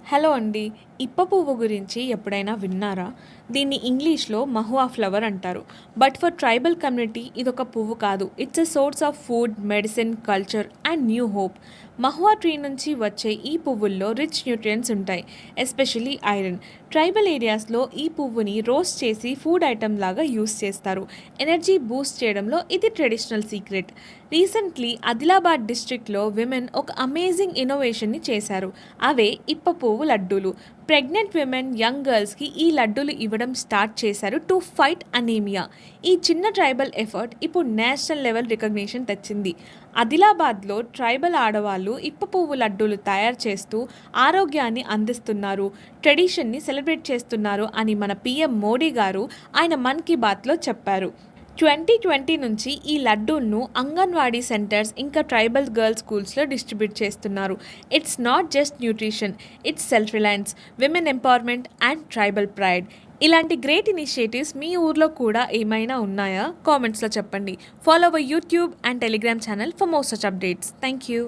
Hello అండి. ఇప్ప పువ్వు గురించి ఎప్పుడైనా విన్నారా? దీన్ని ఇంగ్లీష్‌లో మహువా ఫ్లవర్ అంటారు. బట్ ఫర్ ట్రైబల్ కమ్యూనిటీ ఇదొక పువ్వు కాదు. It's a source of food, medicine, culture and new hope. Mahua tree నుంచి వచ్చే ఈ పువ్వుల్లో రిచ్ న్యూట్రియంట్స్ ఉంటాయి. Especially iron. ట్రైబల్ ఏరియాస్‌లో ఈ పువ్వుని రోస్ట్ చేసి ఫుడ్ ఐటెమ్ లాగా యూస్ చేస్తారు. ఎనర్జీ బూస్ట్ చేయడంలో ఇది ట్రెడిషనల్ సీక్రెట్. రీసెంట్లీ ఆదిలాబాద్ డిస్ట్రిక్ట్‌లో విమెన్ ఒక అమేజింగ్ ఇన్నోవేషన్‌ని చేశారు. అవే ఇప్ప పువ్వు లడ్డూలు. ప్రెగ్నెంట్ విమెన్, యంగ్ గర్ల్స్‌కి ఈ లడ్డూలు ఇవ్వడం స్టార్ట్ చేశారు టు ఫైట్ అనీమియా. ఈ చిన్న ట్రైబల్ ఎఫర్ట్ ఇప్పుడు నేషనల్ లెవెల్ రికగ్నిషన్ తెచ్చింది. ఆదిలాబాద్లో ట్రైబల్ ఆడవాళ్ళు ఇప్ప పువ్వు లడ్డూలు తయారు చేస్తూ ఆరోగ్యాన్ని అందిస్తున్నారు, ట్రెడిషన్ని సెలబ్రేట్ చేస్తున్నారు అని మన పీఎం మోడీ గారు ఆయన మన్ కీ బాత్లో చెప్పారు. 2020 నుంచి ఈ లడ్డూలను అంగన్వాడీ సెంటర్స్ ఇంకా ట్రైబల్ గర్ల్స్ స్కూల్స్లో డిస్ట్రిబ్యూట్ చేస్తున్నారు. It's not just nutrition, it's self Reliance, women empowerment and tribal pride. ఇలాంటి గ్రేట్ ఇనిషియేటివ్స్ మీ ఊర్లో కూడా ఏమైనా ఉన్నాయా? కామెంట్స్లో చెప్పండి. Follow our YouTube and Telegram channel for more such updates. Thank you.